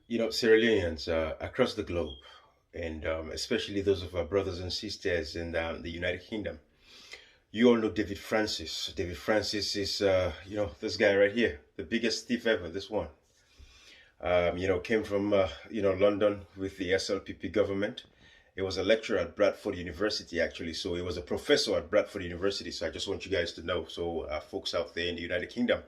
Sierra Leoneans across the globe, and especially those of our brothers and sisters in the United Kingdom. You all know David Francis. David Francis is, this guy right here, the biggest thief ever. This one, came from, London with the SLPP government. He was a lecturer at Bradford University, actually. So he was a professor at Bradford University. So I just want you guys to know. So folks out there in the United Kingdom,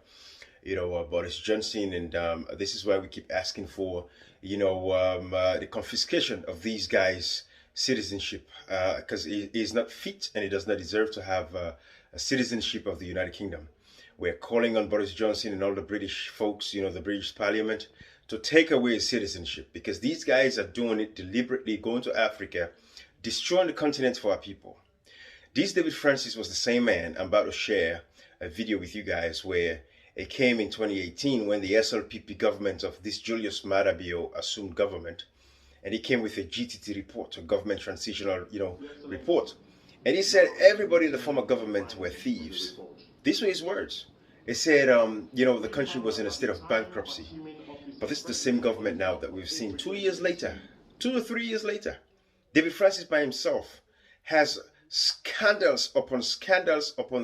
Boris Johnson, and this is why we keep asking for, the confiscation of these guys' citizenship, because he is not fit and he does not deserve to have a citizenship of the United Kingdom. We're calling on Boris Johnson and all the British folks, the British Parliament, to take away his citizenship, because these guys are doing it deliberately, going to Africa, destroying the continent for our people. This David Francis was the same man. I'm about to share a video with you guys where it came in 2018 when the SLPP government of this Julius Maada Bio assumed government, and he came with a GTT report, a government transitional, report. And he said everybody in the former government were thieves. These were his words. He said, the country was in a state of bankruptcy. But this is the same government now that we've seen 2 years later, 2 or 3 years later. David Francis by himself has scandals upon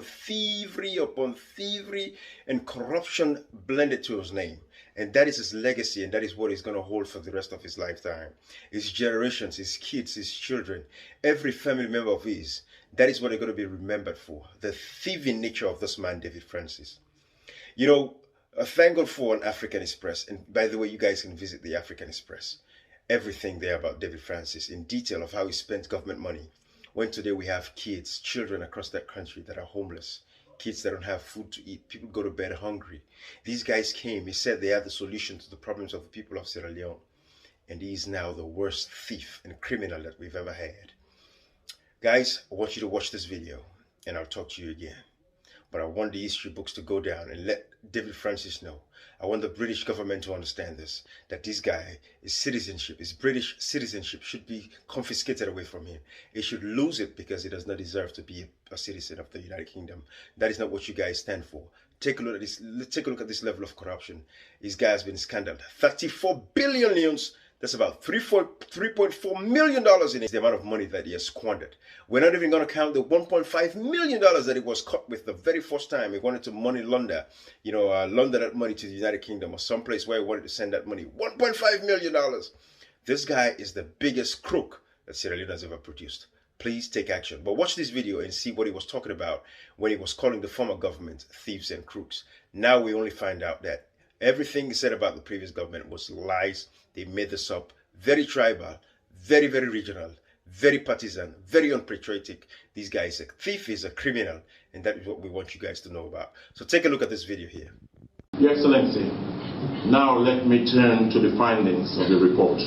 thievery upon thievery and corruption blended to his name. And that is his legacy, and that is what he's going to hold for the rest of his lifetime. His generations, his kids, his children, every family member of his, that is what they're going to be remembered for. The thieving nature of this man, David Francis. Thank God for an African Express. And by the way, you guys can visit the African Express. Everything there about David Francis in detail of how he spent government money. When today we have kids, children across that country that are homeless, kids that don't have food to eat, people go to bed hungry. These guys came, he said they had the solution to the problems of the people of Sierra Leone. And he is now the worst thief and criminal that we've ever had. Guys, I want you to watch this video and I'll talk to you again. But I want the history books to go down and let David Francis know. I want the British government to understand this, that this guy, his citizenship, his British citizenship should be confiscated away from him. He should lose it because he does not deserve to be a citizen of the United Kingdom. That is not what you guys stand for. Take a look at this. Take a look at this level of corruption. This guy has been scandaled. 34 billion leones. That's about $3.4 million in the amount of money that he has squandered. We're not even going to count the $1.5 million that he was caught with the very first time he wanted to money launder, launder that money to the United Kingdom or someplace where he wanted to send that money. $1.5 million. This guy is the biggest crook that Sierra Leone has ever produced. Please take action. But watch this video and see what he was talking about when he was calling the former government thieves and crooks. Now we only find out that everything he said about the previous government was lies. They made this up. Very tribal, very, very regional, very partisan, very unpatriotic. This guy is a thief, he's a criminal, and that is what we want you guys to know about. So take a look at this video here. Your Excellency, now let me turn to the findings of the report.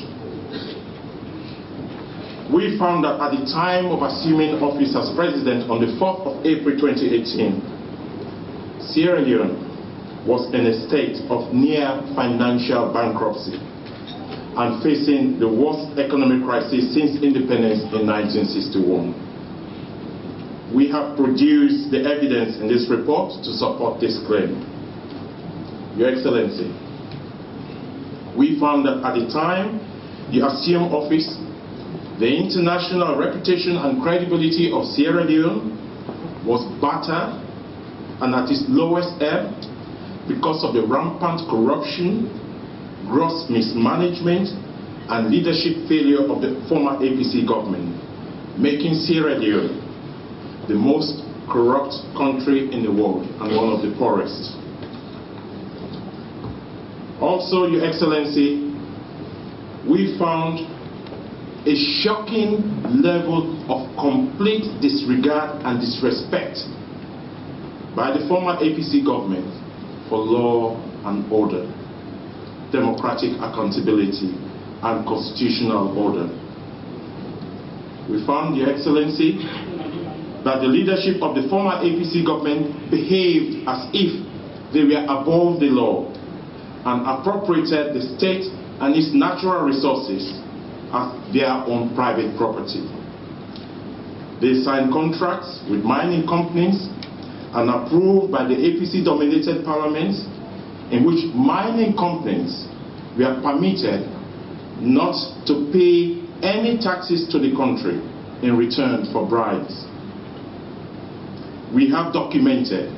We found that at the time of assuming office as president on the 4th of April 2018, Sierra Leone was in a state of near financial bankruptcy and facing the worst economic crisis since independence in 1961. We have produced the evidence in this report to support this claim. Your Excellency, we found that at the time you assumed office, the international reputation and credibility of Sierra Leone was battered and at its lowest ebb because of the rampant corruption, gross mismanagement, and leadership failure of the former APC government, making Sierra Leone the most corrupt country in the world and one of the poorest. Also, Your Excellency, we found a shocking level of complete disregard and disrespect by the former APC government for law and order, democratic accountability, and constitutional order. We found, Your Excellency, that the leadership of the former APC government behaved as if they were above the law and appropriated the state and its natural resources as their own private property. They signed contracts with mining companies and approved by the APC-dominated parliaments in which mining companies were permitted not to pay any taxes to the country in return for bribes. We have documented,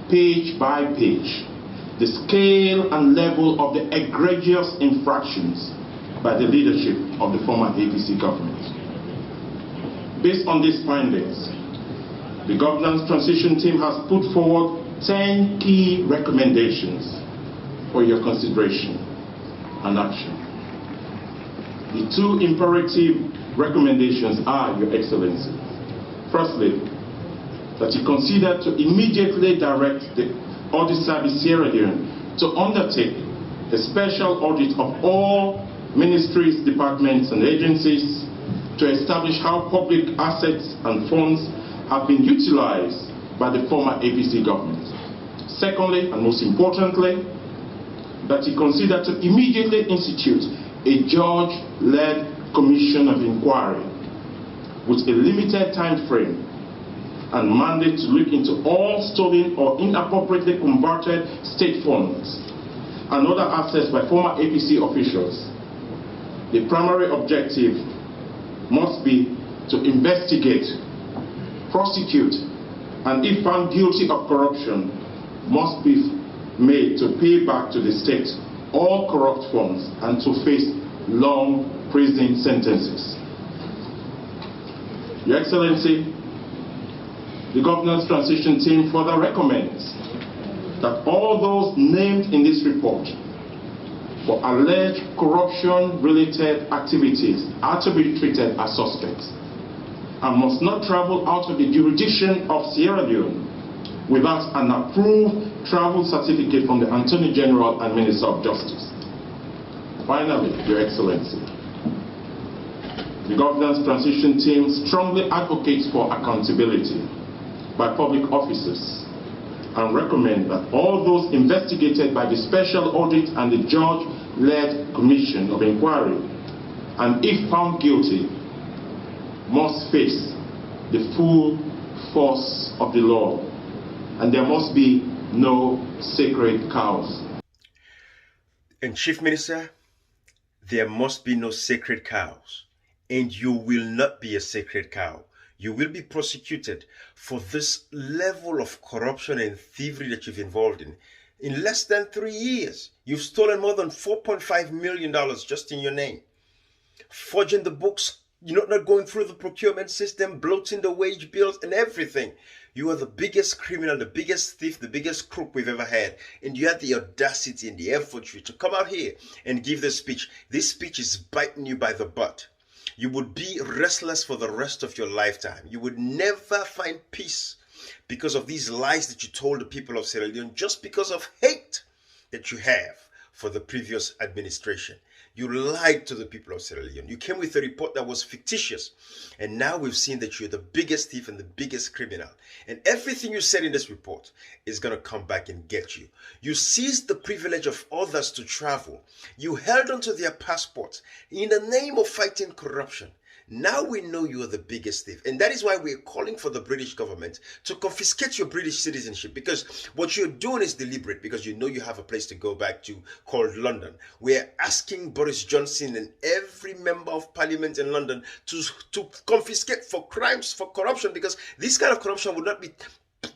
page by page, the scale and level of the egregious infractions by the leadership of the former APC government. Based on these findings, the governance transition team has put forward 10 key recommendations for your consideration and action. The two imperative recommendations are, Your Excellency. Firstly, that you consider to immediately direct the Audit Service Sierra Leone to undertake a special audit of all ministries, departments, and agencies to establish how public assets and funds have been utilized by the former APC government. Secondly, and most importantly, that you consider to immediately institute a judge-led commission of inquiry with a limited time frame and mandate to look into all stolen or inappropriately converted state funds and other assets by former APC officials. The primary objective must be to investigate, prosecute, and if found guilty of corruption, must be made to pay back to the state all corrupt funds and to face long prison sentences. Your Excellency, the governance transition team further recommends that all those named in this report for alleged corruption-related activities are to be treated as suspects and must not travel out of the jurisdiction of Sierra Leone without an approved travel certificate from the Attorney General and Minister of Justice. Finally, Your Excellency, the governance transition team strongly advocates for accountability by public officers and recommend that all those investigated by the special audit and the judge-led commission of inquiry and if found guilty must face the full force of the law and there must be no sacred cows. And Chief Minister, there must be no sacred cows, and you will not be a sacred cow. You will be prosecuted for this level of corruption and thievery that you've involved in. In less than 3 years, you've stolen more than $4.5 million just in your name. Forging the books, you're not going through the procurement system, bloating the wage bills and everything. You are the biggest criminal, the biggest thief, the biggest crook we've ever had. And you had the audacity and the effort to come out here and give this speech. This speech is biting you by the butt. You would be restless for the rest of your lifetime. You would never find peace because of these lies that you told the people of Sierra Leone, just because of hate that you have for the previous administration. You lied to the people of Sierra Leone. You came with a report that was fictitious. And now we've seen that you're the biggest thief and the biggest criminal. And everything you said in this report is going to come back and get you. You seized the privilege of others to travel. You held onto their passports in the name of fighting corruption. Now we know you are the biggest thief. And that is why we're calling for the British government to confiscate your British citizenship, because what you're doing is deliberate, because you know you have a place to go back to called London. We're asking Boris Johnson and every member of parliament in London to confiscate for crimes, for corruption, because this kind of corruption would not be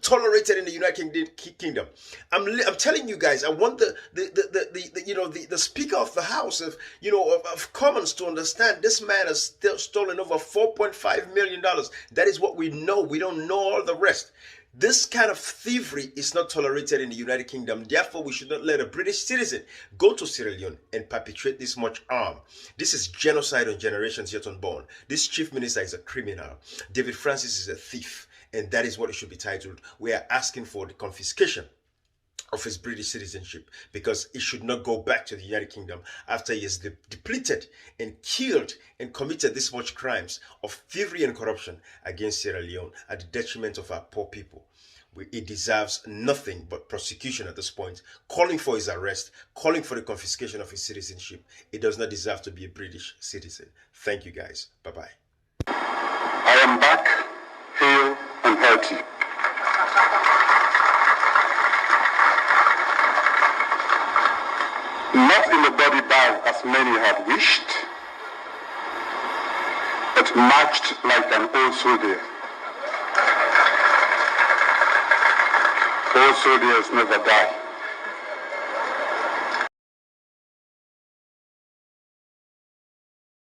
tolerated in the United Kingdom. I'm telling you guys, I want the Speaker of the House of Commons to understand this man has still stolen over $4.5 million. That is what we know. We don't know all the rest. This kind of thievery is not tolerated in the United Kingdom. Therefore, we should not let a British citizen go to Sierra Leone and perpetrate this much harm. This is genocide on generations yet unborn. This chief minister is a criminal. David Francis is a thief. And that is what it should be titled. We are asking for the confiscation of his British citizenship, because he should not go back to the United Kingdom after he has depleted and killed and committed this much crimes of thievery and corruption against Sierra Leone at the detriment of our poor people. He deserves nothing but prosecution at this point, calling for his arrest, calling for the confiscation of his citizenship. He does not deserve to be a British citizen. Thank you guys. Bye-bye. I am back, hale and hearty. Not in the body as many had wished, but marched like an old soldier. Old soldiers never die.